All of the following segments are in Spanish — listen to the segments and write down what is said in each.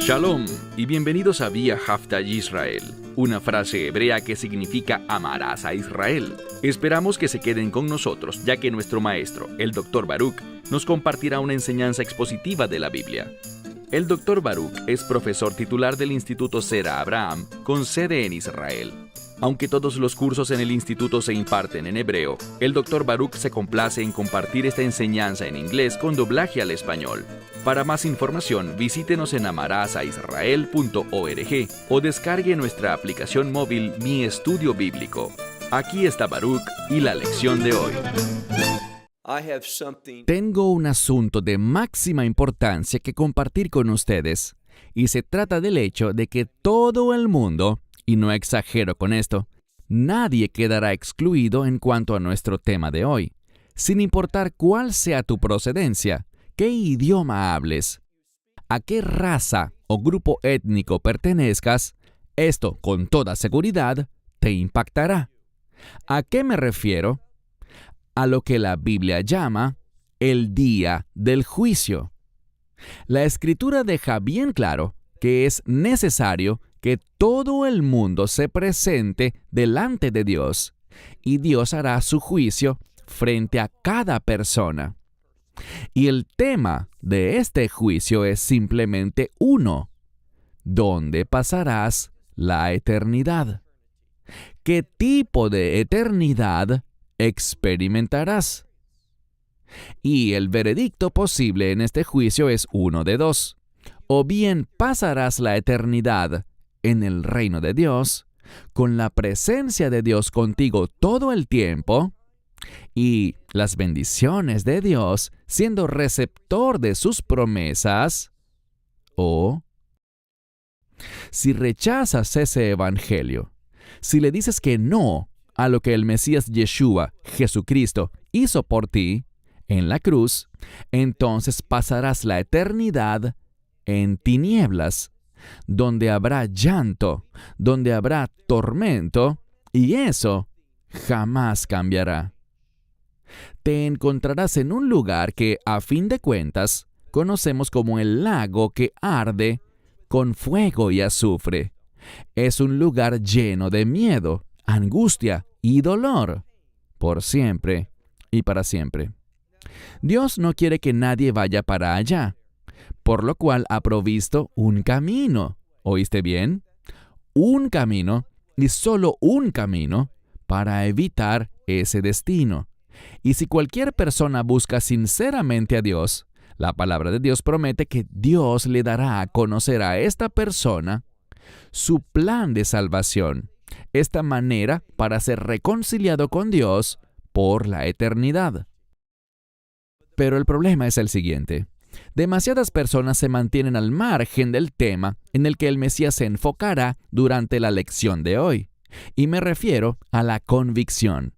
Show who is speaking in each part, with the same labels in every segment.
Speaker 1: Shalom y bienvenidos a Vía Hafta Yisrael, una frase hebrea que significa amarás a Israel. Esperamos que se queden con nosotros, ya que nuestro maestro, el Dr. Baruch, nos compartirá una enseñanza expositiva de la Biblia. El Dr. Baruch es profesor titular del Instituto Zera Abraham, con sede en Israel. Aunque todos los cursos en el instituto se imparten en hebreo, el Dr. Baruch se complace en compartir esta enseñanza en inglés con doblaje al español. Para más información, visítenos en amarasaisrael.org o descargue nuestra aplicación móvil Mi Estudio Bíblico. Aquí está Baruch y la lección de hoy.
Speaker 2: Tengo un asunto de máxima importancia que compartir con ustedes, y se trata del hecho de que todo el mundo, y no exagero con esto, nadie quedará excluido en cuanto a nuestro tema de hoy, sin importar cuál sea tu procedencia, qué idioma hables, a qué raza o grupo étnico pertenezcas. Esto, con toda seguridad, te impactará. ¿A qué me refiero? A lo que la Biblia llama el día del juicio. La Escritura deja bien claro que es necesario que todo el mundo se presente delante de Dios, y Dios hará su juicio frente a cada persona. Y el tema de este juicio es simplemente uno: ¿dónde pasarás la eternidad? ¿Qué tipo de eternidad experimentarás? Y el veredicto posible en este juicio es uno de dos: o bien pasarás la eternidad en el reino de Dios, con la presencia de Dios contigo todo el tiempo, y las bendiciones de Dios siendo receptor de sus promesas, o si rechazas ese evangelio, si le dices que no a lo que el Mesías Yeshua, Jesucristo, hizo por ti en la cruz, entonces pasarás la eternidad en tinieblas, donde habrá llanto, donde habrá tormento, y eso jamás cambiará. Te encontrarás en un lugar que, a fin de cuentas, conocemos como el lago que arde con fuego y azufre. Es un lugar lleno de miedo, angustia y dolor, por siempre y para siempre. Dios no quiere que nadie vaya para allá, por lo cual ha provisto un camino. ¿Oíste bien? Un camino, y solo un camino, para evitar ese destino. Y si cualquier persona busca sinceramente a Dios, la palabra de Dios promete que Dios le dará a conocer a esta persona su plan de salvación, esta manera para ser reconciliado con Dios por la eternidad. Pero el problema es el siguiente: demasiadas personas se mantienen al margen del tema en el que el Mesías se enfocará durante la lección de hoy, y me refiero a la convicción,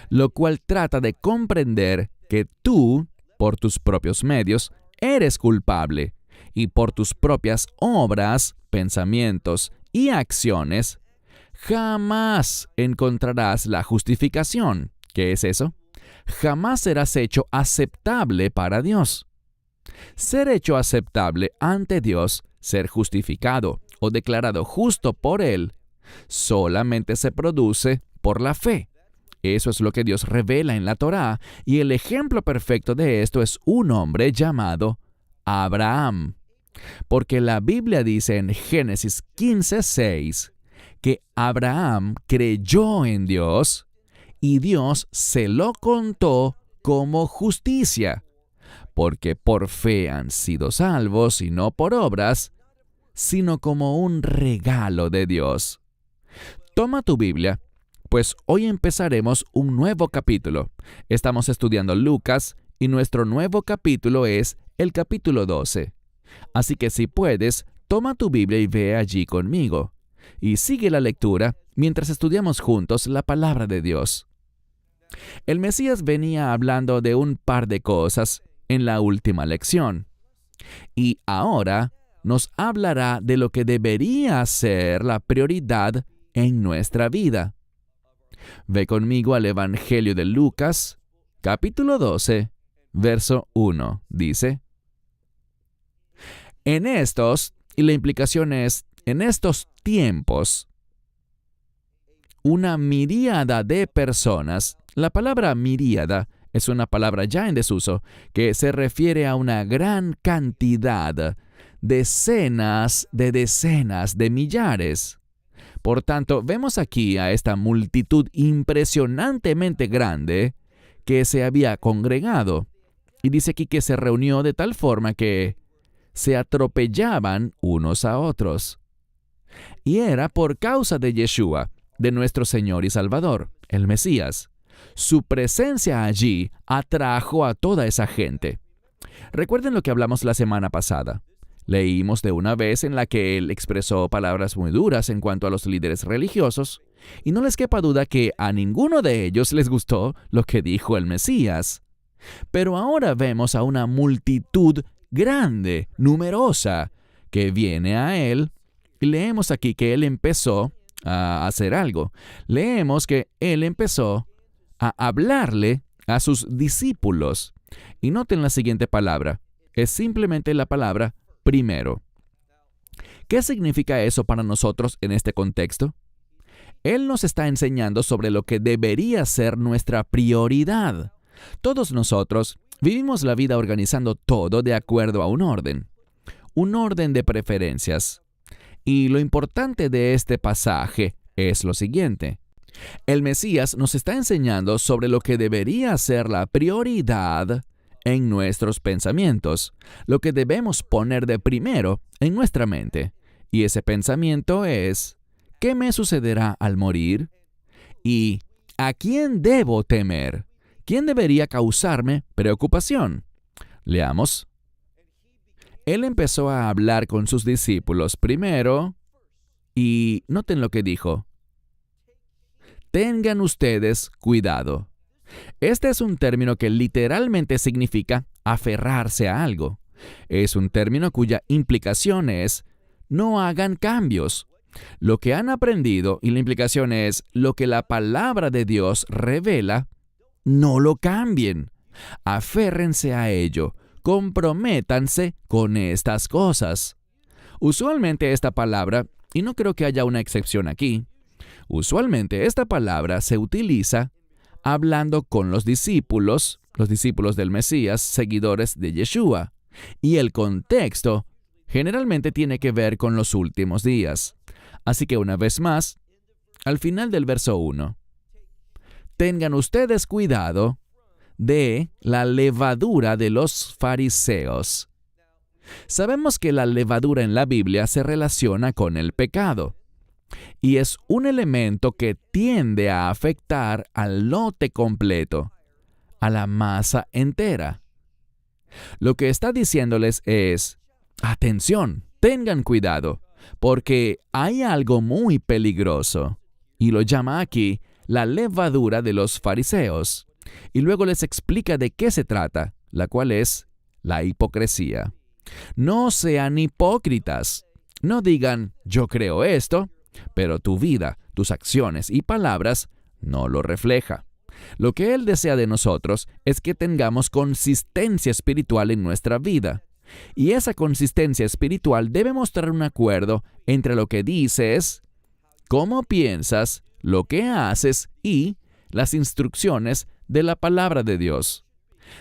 Speaker 2: lo cual trata de comprender que tú, por tus propios medios, eres culpable, y por tus propias obras, pensamientos y acciones, jamás encontrarás la justificación. ¿Qué es eso? Jamás serás hecho aceptable para Dios. Ser hecho aceptable ante Dios, ser justificado o declarado justo por Él, solamente se produce por la fe. Eso es lo que Dios revela en la Torá, y el ejemplo perfecto de esto es un hombre llamado Abraham. Porque la Biblia dice en Génesis 15:6 que Abraham creyó en Dios y Dios se lo contó como justicia, porque por fe han sido salvos y no por obras, sino como un regalo de Dios. Toma tu Biblia, pues hoy empezaremos un nuevo capítulo. Estamos estudiando Lucas y nuestro nuevo capítulo es el capítulo 12. Así que si puedes, toma tu Biblia y ve allí conmigo, y sigue la lectura mientras estudiamos juntos la palabra de Dios. El Mesías venía hablando de un par de cosas en la última lección, y ahora nos hablará de lo que debería ser la prioridad en nuestra vida. Ve conmigo al Evangelio de Lucas, capítulo 12, verso 1. Dice: En estos Y la implicación es, en estos tiempos, una miríada de personas, la palabra miríada es una palabra ya en desuso que se refiere a una gran cantidad, decenas de millares. Por tanto, vemos aquí a esta multitud impresionantemente grande que se había congregado. Y dice aquí que se reunió de tal forma que se atropellaban unos a otros. Y era por causa de Yeshua, de nuestro Señor y Salvador, el Mesías. Su presencia allí atrajo a toda esa gente. Recuerden lo que hablamos la semana pasada. Leímos de una vez en la que él expresó palabras muy duras en cuanto a los líderes religiosos, y no les quepa duda que a ninguno de ellos les gustó lo que dijo el Mesías. Pero ahora vemos a una multitud grande, numerosa, que viene a él, y leemos aquí que él empezó a hacer algo. Leemos que él empezó a hablarle a sus discípulos. Y noten la siguiente palabra. Es simplemente la palabra primero. ¿Qué significa eso para nosotros en este contexto? Él nos está enseñando sobre lo que debería ser nuestra prioridad. Todos nosotros vivimos la vida organizando todo de acuerdo a un orden de preferencias. Y lo importante de este pasaje es lo siguiente. El Mesías nos está enseñando sobre lo que debería ser la prioridad en nuestros pensamientos, lo que debemos poner de primero en nuestra mente. Y ese pensamiento es, ¿qué me sucederá al morir? ¿Y a quién debo temer? ¿Quién debería causarme preocupación? Leamos. Él empezó a hablar con sus discípulos primero y noten lo que dijo. Tengan ustedes cuidado. Este es un término que literalmente significa aferrarse a algo. Es un término cuya implicación es no hagan cambios. Lo que han aprendido, y la implicación es lo que la palabra de Dios revela, no lo cambien. Aférrense a ello. Comprométanse con estas cosas. Usualmente esta palabra, y no creo que haya una excepción aquí, usualmente esta palabra se utiliza hablando con los discípulos del Mesías, seguidores de Yeshua, y el contexto generalmente tiene que ver con los últimos días. Así que una vez más, al final del verso 1, tengan ustedes cuidado de la levadura de los fariseos. Sabemos que la levadura en la Biblia se relaciona con el pecado y es un elemento que tiende a afectar al lote completo, a la masa entera. Lo que está diciéndoles es, atención, tengan cuidado, porque hay algo muy peligroso, y lo llama aquí la levadura de los fariseos. Y luego les explica de qué se trata, la cual es la hipocresía. No sean hipócritas. No digan, yo creo esto, pero tu vida, tus acciones y palabras no lo refleja. Lo que Él desea de nosotros es que tengamos consistencia espiritual en nuestra vida. Y esa consistencia espiritual debe mostrar un acuerdo entre lo que dices, cómo piensas, lo que haces y las instrucciones de la palabra de Dios.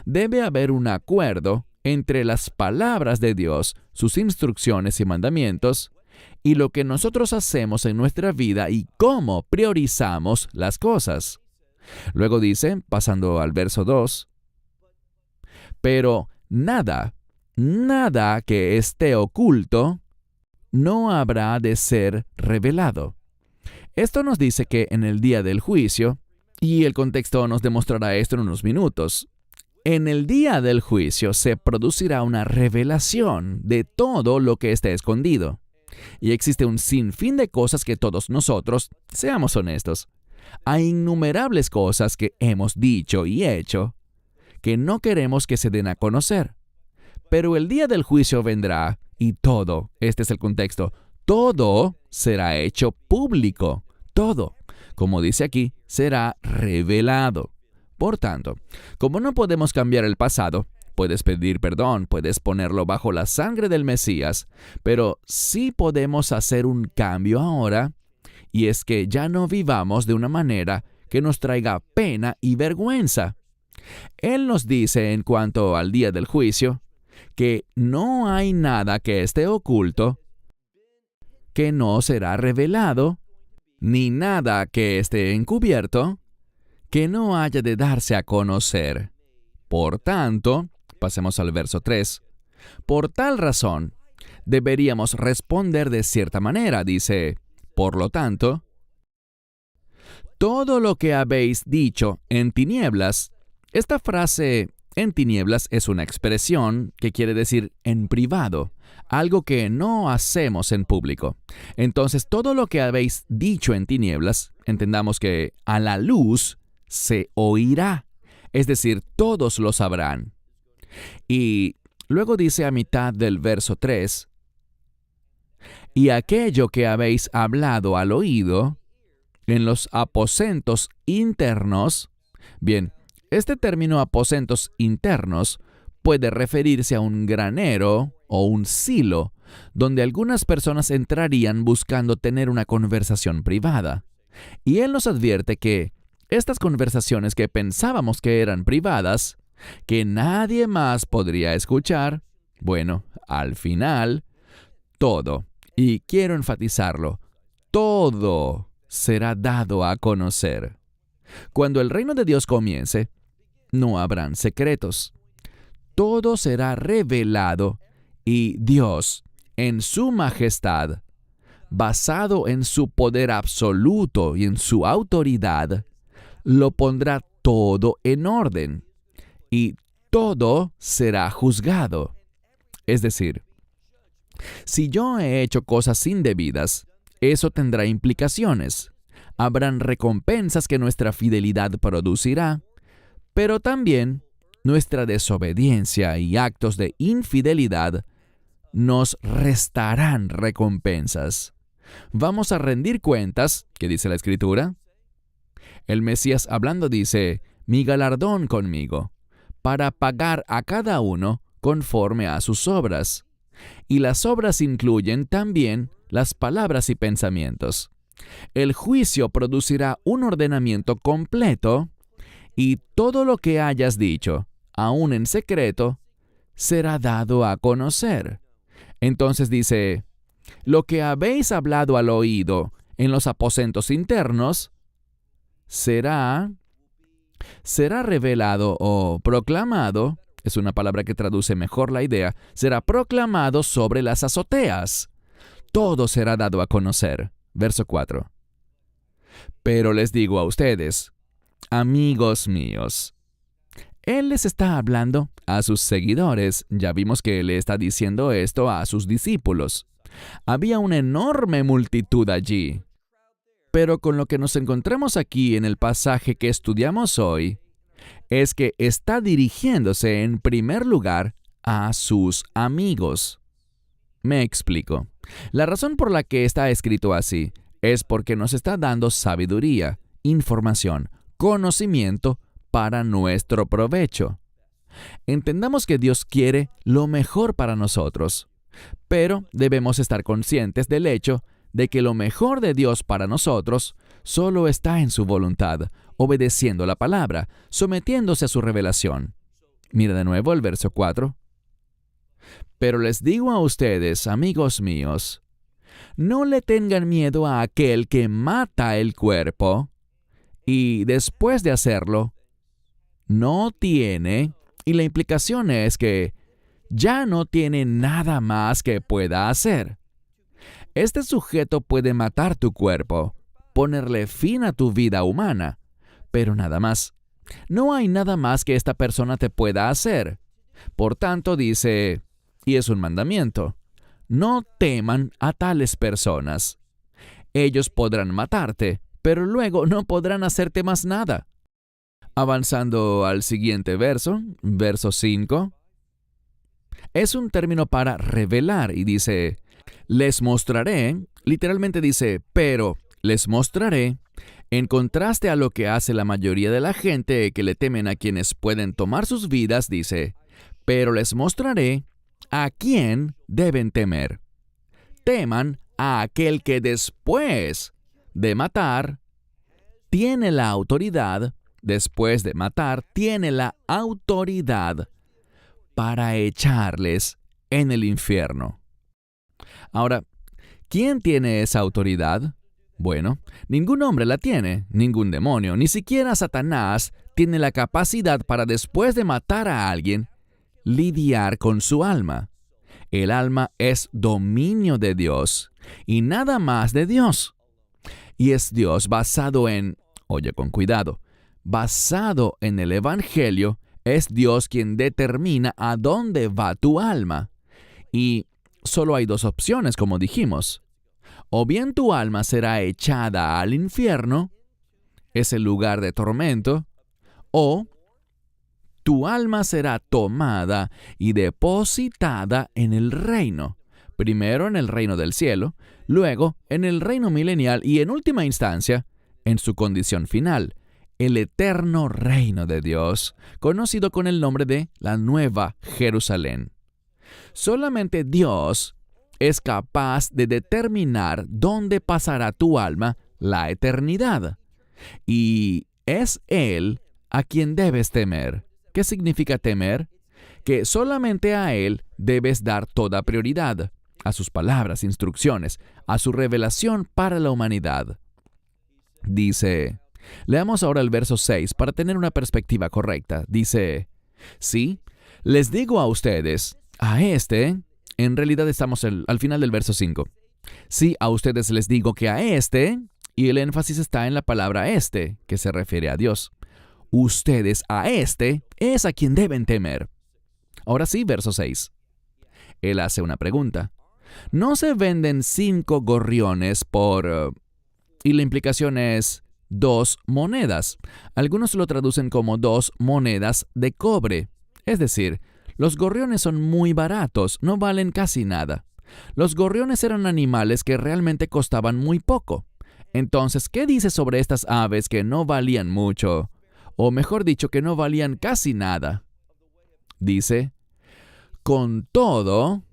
Speaker 2: Debe haber un acuerdo entre las palabras de Dios, sus instrucciones y mandamientos, y lo que nosotros hacemos en nuestra vida y cómo priorizamos las cosas. Luego dice, pasando al verso 2, pero nada que esté oculto no habrá de ser revelado. Esto nos dice que en el día del juicio, y el contexto nos demostrará esto en unos minutos, en el día del juicio se producirá una revelación de todo lo que esté escondido. Y existe un sinfín de cosas que todos nosotros, seamos honestos, hay innumerables cosas que hemos dicho y hecho que no queremos que se den a conocer. Pero el día del juicio vendrá y todo, este es el contexto, todo será hecho público. Todo, como dice aquí, será revelado. Por tanto, como no podemos cambiar el pasado, puedes pedir perdón, puedes ponerlo bajo la sangre del Mesías, pero sí podemos hacer un cambio ahora, y es que ya no vivamos de una manera que nos traiga pena y vergüenza. Él nos dice en cuanto al día del juicio, que no hay nada que esté oculto que no será revelado, ni nada que esté encubierto que no haya de darse a conocer. Por tanto, pasemos al verso 3, por tal razón, deberíamos responder de cierta manera, dice, por lo tanto, todo lo que habéis dicho en tinieblas. Esta frase en tinieblas es una expresión que quiere decir en privado, algo que no hacemos en público. Entonces, todo lo que habéis dicho en tinieblas, entendamos que a la luz se oirá, es decir, todos lo sabrán. Y luego dice a mitad del verso 3, y aquello que habéis hablado al oído en los aposentos internos. Bien, este término aposentos internos puede referirse a un granero o un silo, donde algunas personas entrarían buscando tener una conversación privada. Y él nos advierte que estas conversaciones que pensábamos que eran privadas, que nadie más podría escuchar, bueno, al final, todo, y quiero enfatizarlo, todo será dado a conocer. Cuando el reino de Dios comience, no habrán secretos. Todo será revelado y Dios, en su majestad, basado en su poder absoluto y en su autoridad, lo pondrá todo en orden y todo será juzgado. Es decir, si yo he hecho cosas indebidas, eso tendrá implicaciones. Habrán recompensas que nuestra fidelidad producirá, pero también nuestra desobediencia y actos de infidelidad nos restarán recompensas. Vamos a rendir cuentas, ¿qué dice la Escritura? El Mesías hablando dice, mi galardón conmigo, para pagar a cada uno conforme a sus obras. Y las obras incluyen también las palabras y pensamientos. El juicio producirá un ordenamiento completo y todo lo que hayas dicho, aún en secreto, será dado a conocer. Entonces dice, lo que habéis hablado al oído en los aposentos internos será revelado o proclamado, es una palabra que traduce mejor la idea, será proclamado sobre las azoteas. Todo será dado a conocer. Verso 4. Pero les digo a ustedes, amigos míos, Él les está hablando a sus seguidores. Ya vimos que le está diciendo esto a sus discípulos. Había una enorme multitud allí. Pero con lo que nos encontramos aquí en el pasaje que estudiamos hoy, es que está dirigiéndose en primer lugar a sus amigos. Me explico. La razón por la que está escrito así es porque nos está dando sabiduría, información, conocimiento para nuestro provecho. Entendamos que Dios quiere lo mejor para nosotros, pero debemos estar conscientes del hecho de que lo mejor de Dios para nosotros solo está en su voluntad, obedeciendo la palabra, sometiéndose a su revelación. Mira de nuevo el verso 4. Pero les digo a ustedes, amigos míos, no le tengan miedo a aquel que mata el cuerpo y después de hacerlo, no tiene, y la implicación es que ya no tiene nada más que pueda hacer. Este sujeto puede matar tu cuerpo, ponerle fin a tu vida humana, pero nada más. No hay nada más que esta persona te pueda hacer. Por tanto, dice, y es un mandamiento, no teman a tales personas. Ellos podrán matarte, pero luego no podrán hacerte más nada. Avanzando al siguiente verso, verso 5, es un término para revelar y dice, les mostraré, literalmente dice, pero les mostraré, en contraste a lo que hace la mayoría de la gente que le temen a quienes pueden tomar sus vidas, dice, pero les mostraré a quién deben temer. Teman a aquel que después de matar tiene la autoridad, para echarles en el infierno. Ahora, ¿quién tiene esa autoridad? Bueno, ningún hombre la tiene, ningún demonio, ni siquiera Satanás tiene la capacidad para, después de matar a alguien, lidiar con su alma. El alma es dominio de Dios y nada más de Dios. Y es Dios basado en, oye con cuidado, basado en el Evangelio, es Dios quien determina a dónde va tu alma. Y solo hay dos opciones, como dijimos. O bien tu alma será echada al infierno, ese lugar de tormento, o tu alma será tomada y depositada en el reino. Primero en el reino del cielo, luego en el reino milenial y en última instancia, en su condición final, el eterno reino de Dios, conocido con el nombre de la Nueva Jerusalén. Solamente Dios es capaz de determinar dónde pasará tu alma la eternidad. Y es Él a quien debes temer. ¿Qué significa temer? Que solamente a Él debes dar toda prioridad, a sus palabras, instrucciones, a su revelación para la humanidad. Dice, leamos ahora el verso 6 para tener una perspectiva correcta. Dice, sí, les digo a ustedes, en realidad estamos al final del verso 5. Sí, a ustedes les digo que a y el énfasis está en la palabra que se refiere a Dios. Ustedes a es a quien deben temer. Ahora sí, verso 6. Él hace una pregunta. ¿No se venden 5 gorriones por... y la implicación es 2 monedas. Algunos lo traducen como 2 monedas de cobre. Es decir, los gorriones son muy baratos, no valen casi nada. Los gorriones eran animales que realmente costaban muy poco. Entonces, ¿qué dice sobre estas aves que no valían mucho? O mejor dicho, que no valían casi nada. Dice, con todo,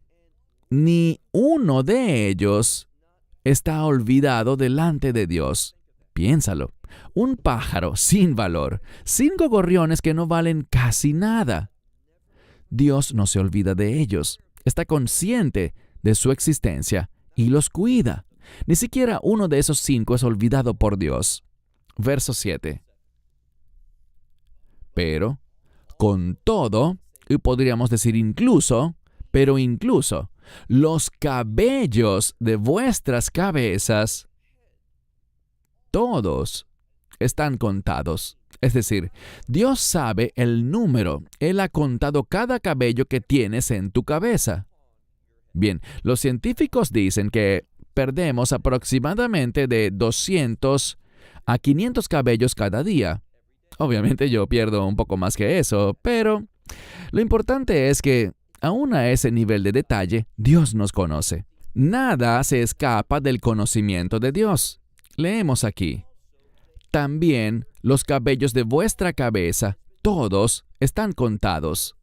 Speaker 2: ni uno de ellos está olvidado delante de Dios. Piénsalo, un pájaro sin valor, 5 gorriones que no valen casi nada. Dios no se olvida de ellos, está consciente de su existencia y los cuida. Ni siquiera uno de esos 5 es olvidado por Dios. Verso 7. Pero, con todo, y podríamos decir incluso, los cabellos de vuestras cabezas, todos están contados. Es decir, Dios sabe el número. Él ha contado cada cabello que tienes en tu cabeza. Bien, los científicos dicen que perdemos aproximadamente de 200 a 500 cabellos cada día. Obviamente yo pierdo un poco más que eso, pero lo importante es que, aún a ese nivel de detalle, Dios nos conoce. Nada se escapa del conocimiento de Dios. Leemos aquí. También los cabellos de vuestra cabeza, todos están contados.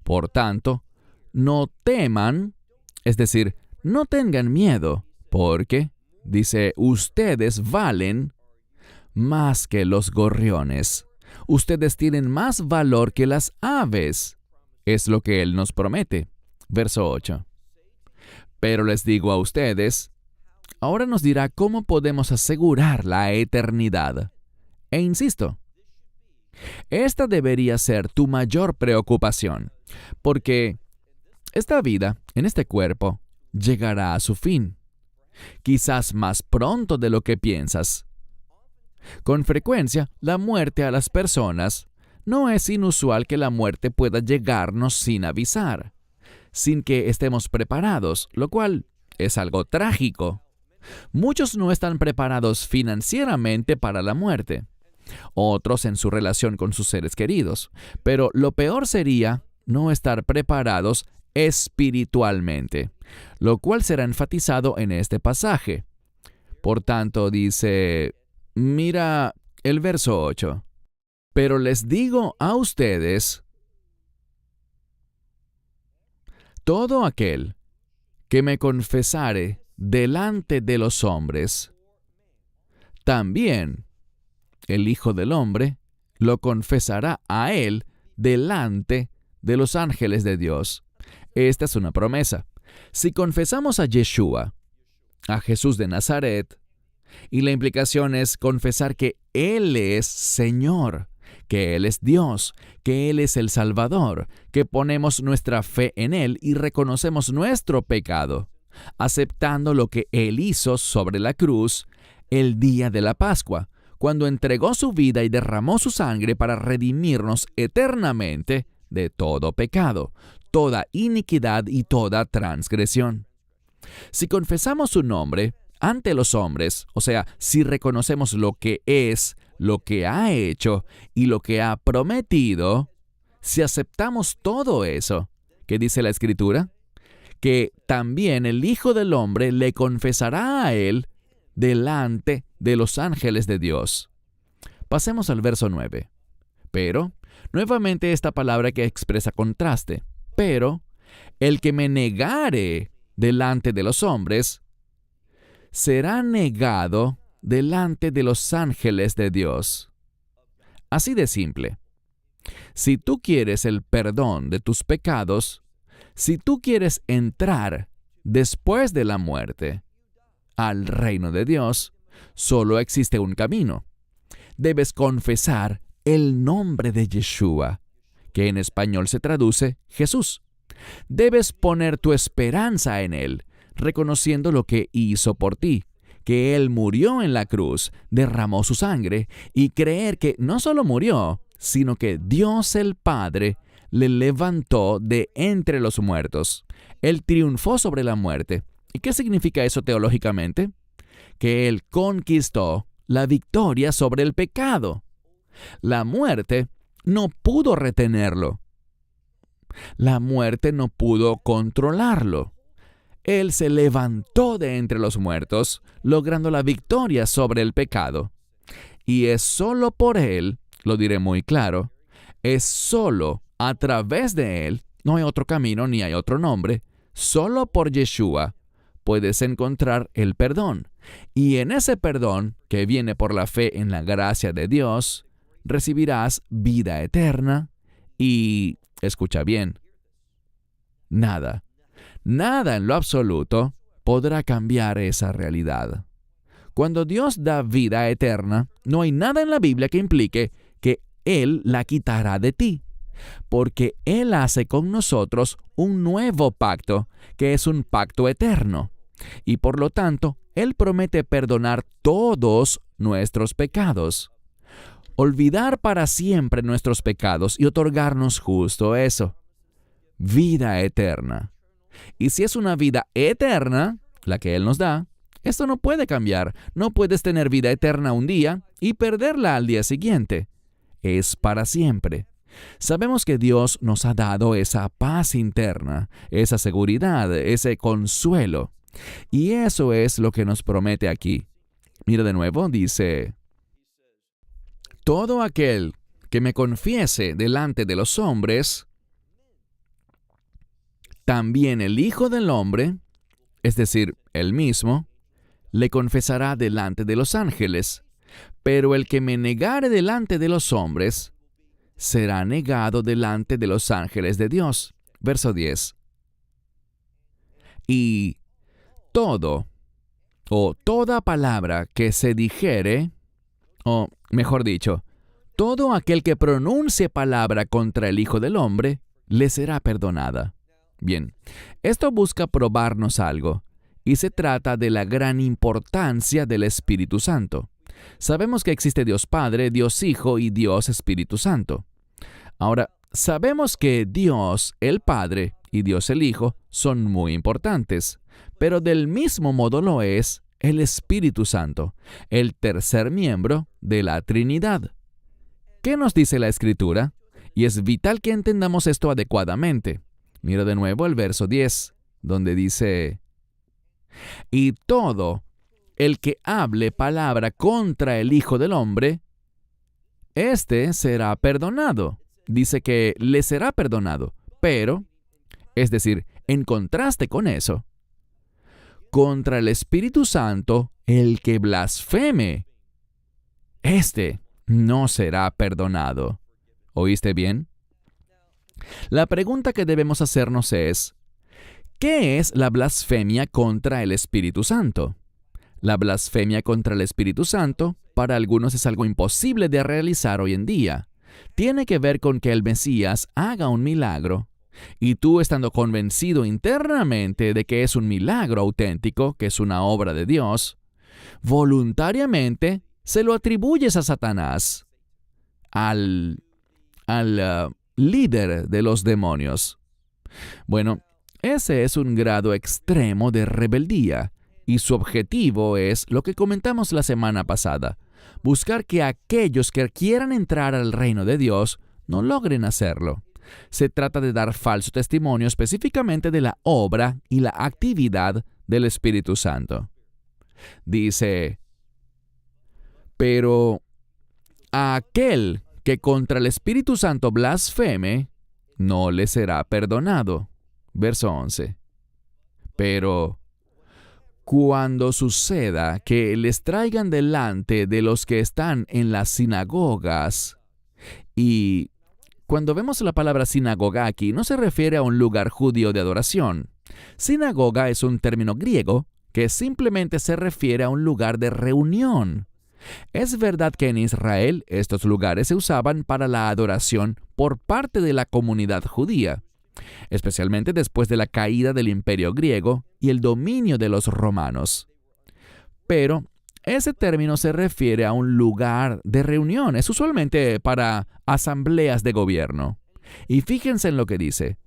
Speaker 2: Por tanto, no teman, es decir, no tengan miedo, porque, dice, ustedes valen más que los gorriones. Ustedes tienen más valor que las aves. Es lo que Él nos promete. Verso 8. Pero les digo a ustedes, ahora nos dirá cómo podemos asegurar la eternidad. E insisto, esta debería ser tu mayor preocupación, porque esta vida, en este cuerpo, llegará a su fin. Quizás más pronto de lo que piensas. Con frecuencia, la muerte a las personas no es inusual que la muerte pueda llegarnos sin avisar, sin que estemos preparados, lo cual es algo trágico. Muchos no están preparados financieramente para la muerte, otros en su relación con sus seres queridos, pero lo peor sería no estar preparados espiritualmente, lo cual será enfatizado en este pasaje. Por tanto, dice, mira el verso 8. Pero les digo a ustedes, todo aquel que me confesare delante de los hombres, también el Hijo del Hombre lo confesará a él delante de los ángeles de Dios. Esta es una promesa. Si confesamos a Yeshua, a Jesús de Nazaret, y la implicación es confesar que Él es Señor, que Él es Dios, que Él es el Salvador, que ponemos nuestra fe en Él y reconocemos nuestro pecado, aceptando lo que Él hizo sobre la cruz el día de la Pascua, cuando entregó su vida y derramó su sangre para redimirnos eternamente de todo pecado, toda iniquidad y toda transgresión. Si confesamos su nombre ante los hombres, o sea, si reconocemos lo que es, lo que ha hecho y lo que ha prometido, si aceptamos todo eso, ¿qué dice la Escritura? Que también el Hijo del Hombre le confesará a él delante de los ángeles de Dios. Pasemos al verso 9. Pero, nuevamente esta palabra que expresa contraste. Pero, el que me negare delante de los hombres, será negado delante de los ángeles de Dios. Así de simple. Si tú quieres el perdón de tus pecados, si tú quieres entrar después de la muerte al reino de Dios, solo existe un camino. Debes confesar el nombre de Yeshua, que en español se traduce Jesús. Debes poner tu esperanza en Él, reconociendo lo que hizo por ti, que Él murió en la cruz, derramó su sangre, y creer que no solo murió, sino que Dios el Padre le levantó de entre los muertos. Él triunfó sobre la muerte. ¿Y qué significa eso teológicamente? Que Él conquistó la victoria sobre el pecado. La muerte no pudo retenerlo. La muerte no pudo controlarlo. Él se levantó de entre los muertos, logrando la victoria sobre el pecado. Y es solo por Él, lo diré muy claro, es solo a través de Él, no hay otro camino ni hay otro nombre, solo por Yeshua puedes encontrar el perdón. Y en ese perdón, que viene por la fe en la gracia de Dios, recibirás vida eterna y, escucha bien, nada en lo absoluto podrá cambiar esa realidad. Cuando Dios da vida eterna, no hay nada en la Biblia que implique que Él la quitará de ti, porque Él hace con nosotros un nuevo pacto, que es un pacto eterno, y por lo tanto, Él promete perdonar todos nuestros pecados, olvidar para siempre nuestros pecados y otorgarnos justo eso, vida eterna. Y si es una vida eterna, la que Él nos da, esto no puede cambiar. No puedes tener vida eterna un día y perderla al día siguiente. Es para siempre. Sabemos que Dios nos ha dado esa paz interna, esa seguridad, ese consuelo. Y eso es lo que nos promete aquí. Mira de nuevo, dice: todo aquel que me confiese delante de los hombres, también el Hijo del Hombre, es decir, Él mismo, le confesará delante de los ángeles. Pero el que me negare delante de los hombres, será negado delante de los ángeles de Dios. Verso 10. Y todo, o toda palabra que se dijere, o mejor dicho, todo aquel que pronuncie palabra contra el Hijo del Hombre, le será perdonada. Bien, esto busca probarnos algo, y se trata de la gran importancia del Espíritu Santo. Sabemos que existe Dios Padre, Dios Hijo y Dios Espíritu Santo. Ahora, sabemos que Dios el Padre y Dios el Hijo son muy importantes, pero del mismo modo lo es el Espíritu Santo, el tercer miembro de la Trinidad. ¿Qué nos dice la Escritura? Y es vital que entendamos esto adecuadamente. Mira de nuevo el verso 10, donde dice: y todo el que hable palabra contra el Hijo del Hombre, éste será perdonado. Dice que le será perdonado, pero, es decir, en contraste con eso, contra el Espíritu Santo, el que blasfeme, este no será perdonado. ¿Oíste bien? La pregunta que debemos hacernos es, ¿qué es la blasfemia contra el Espíritu Santo? La blasfemia contra el Espíritu Santo, para algunos es algo imposible de realizar hoy en día. Tiene que ver con que el Mesías haga un milagro, y tú, estando convencido internamente de que es un milagro auténtico, que es una obra de Dios, voluntariamente se lo atribuyes a Satanás, al líder de los demonios. Bueno, ese es un grado extremo de rebeldía, y su objetivo es lo que comentamos la semana pasada: buscar que aquellos que quieran entrar al reino de Dios no logren hacerlo. Se trata de dar falso testimonio específicamente de la obra y la actividad del Espíritu Santo. Dice, pero a aquel que contra el Espíritu Santo blasfeme, no le será perdonado. Verso 11. Pero cuando suceda que les traigan delante de los que están en las sinagogas, y cuando vemos la palabra sinagoga aquí, no se refiere a un lugar judío de adoración. Sinagoga es un término griego que simplemente se refiere a un lugar de reunión. Es verdad que en Israel estos lugares se usaban para la adoración por parte de la comunidad judía, especialmente después de la caída del Imperio griego y el dominio de los romanos. Pero ese término se refiere a un lugar de reunión, es usualmente para asambleas de gobierno. Y fíjense en lo que dice: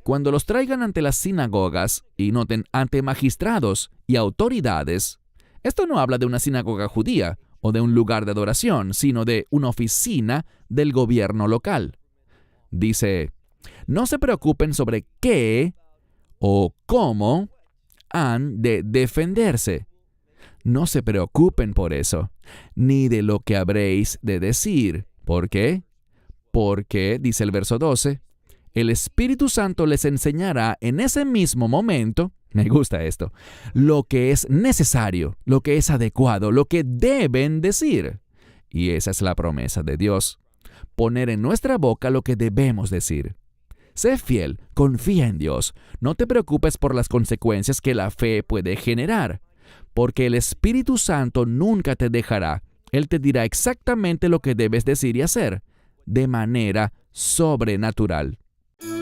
Speaker 2: cuando los traigan ante las sinagogas, y noten, ante magistrados y autoridades. Esto no habla de una sinagoga judía o de un lugar de adoración, sino de una oficina del gobierno local. Dice, no se preocupen sobre qué o cómo han de defenderse. No se preocupen por eso, ni de lo que habréis de decir. ¿Por qué? Porque, dice el verso 12, el Espíritu Santo les enseñará en ese mismo momento, me gusta esto, lo que es necesario, lo que es adecuado, lo que deben decir. Y esa es la promesa de Dios, poner en nuestra boca lo que debemos decir. Sé fiel, confía en Dios, no te preocupes por las consecuencias que la fe puede generar, porque el Espíritu Santo nunca te dejará. Él te dirá exactamente lo que debes decir y hacer, de manera sobrenatural.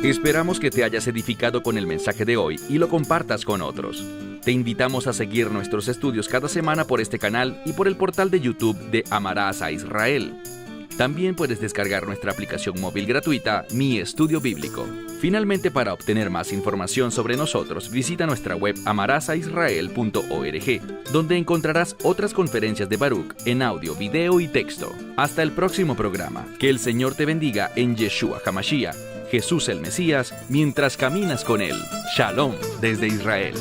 Speaker 1: Esperamos que te hayas edificado con el mensaje de hoy y lo compartas con otros. Te invitamos a seguir nuestros estudios cada semana por este canal y por el portal de YouTube de Amarás a Israel. También puedes descargar nuestra aplicación móvil gratuita, Mi Estudio Bíblico. Finalmente, para obtener más información sobre nosotros, visita nuestra web amarasaisrael.org, donde encontrarás otras conferencias de Baruch en audio, video y texto. Hasta el próximo programa. Que el Señor te bendiga en Yeshua HaMashiach, Jesús el Mesías, mientras caminas con Él. Shalom desde Israel.